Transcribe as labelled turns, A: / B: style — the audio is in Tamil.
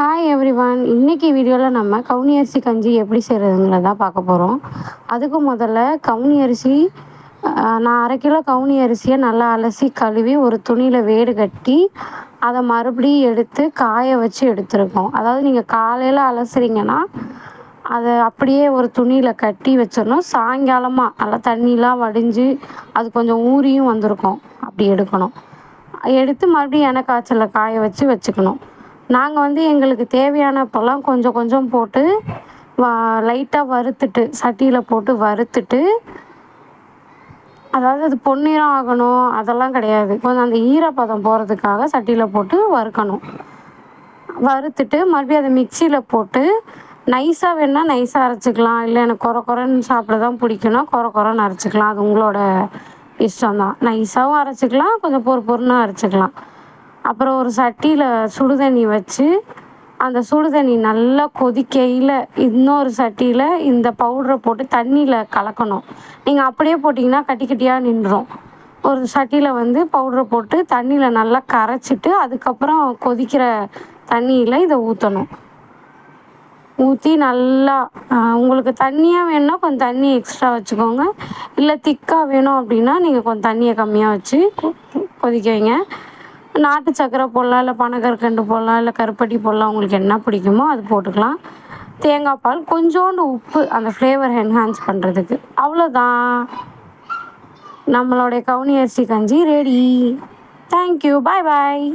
A: Hi everyone. இன்னைக்கு வீடியோவில் நம்ம கவுனி அரிசி கஞ்சி எப்படி செய்கிறதுங்கிறத பார்க்க போகிறோம். அதுக்கு முதல்ல கவுனி அரிசி நான் 1/2 கிலோ கவுனி அரிசியை நல்லா அலசி கழுவி ஒரு துணியில் வேடு கட்டி அதை மறுபடியும் எடுத்து காய வச்சு எடுத்துருக்கோம். அதாவது நீங்கள் காலையில் அலசுறீங்கன்னா அதை அப்படியே ஒரு துணியில் கட்டி வச்சிடணும். சாயங்காலமாக நல்லா தண்ணிலாம் வடிஞ்சு அது கொஞ்சம் ஊறியும் வந்திருக்கும், அப்படி எடுக்கணும். எடுத்து மறுபடியும் எண்ணெய் காய்ச்சலில் காய வச்சு வச்சுக்கணும். நாங்கள் எங்களுக்கு தேவையானப்போல்லாம் கொஞ்சம் கொஞ்சம் போட்டு லைட்டாக வறுத்துட்டு சட்டியில் போட்டு வறுத்துட்டு, அதாவது அது பொன்னிறம் ஆகணும் அதெல்லாம் கிடையாது, கொஞ்சம் அந்த ஈரப்பதம் போகிறதுக்காக சட்டியில் போட்டு வறுக்கணும். வறுத்துட்டு மறுபடியும் அதை மிக்சியில் போட்டு நைஸாக வேணுன்னா நைஸாக அரைச்சிக்கலாம். இல்லை எனக்கு குறை குறைன்னு சாப்பிட தான் பிடிக்குன்னா குறை குறைன்னு அரைச்சிக்கலாம். அது உங்களோட இஷ்டம்தான். நைஸாகவும் அரைச்சிக்கலாம், கொஞ்சம் பொறுன்னு அரைச்சிக்கலாம். அப்புறம் ஒரு சட்டியில் சுடுதண்ணி வச்சு அந்த சுடுதண்ணி நல்லா கொதிக்கையில் இன்னொரு சட்டியில் இந்த பவுடரை போட்டு தண்ணியில் கலக்கணும். நீங்கள் அப்படியே போட்டிங்கன்னா கட்டி கட்டியாக நின்றுடும். ஒரு சட்டியில் பவுடரை போட்டு தண்ணியில் நல்லா கரைச்சிட்டு அதுக்கப்புறம் கொதிக்கிற தண்ணியில் இதை ஊற்றணும். ஊற்றி நல்லா உங்களுக்கு தண்ணியாக வேணும்னா கொஞ்சம் தண்ணி எக்ஸ்ட்ரா வச்சுக்கோங்க. இல்லை திக்காக வேணும் அப்படின்னா நீங்கள் கொஞ்சம் தண்ணியை கம்மியாக வச்சு கொதிக்க வைங்க. நாட்டு சர்க்கரை போடலாம், இல்லை பனங்கற்கண்டு போடலாம், இல்லை கருப்பட்டி போடலாம். உங்களுக்கு என்ன பிடிக்குமோ அது போட்டுக்கலாம். தேங்காய் பால், கொஞ்சோண்டு உப்பு அந்த ஃப்ளேவர் என்ஹான்ஸ் பண்ணுறதுக்கு. அவ்வளோதான், நம்மளுடைய கவுனி அரிசி கஞ்சி ரெடி. தேங்க்யூ. பாய் பாய்.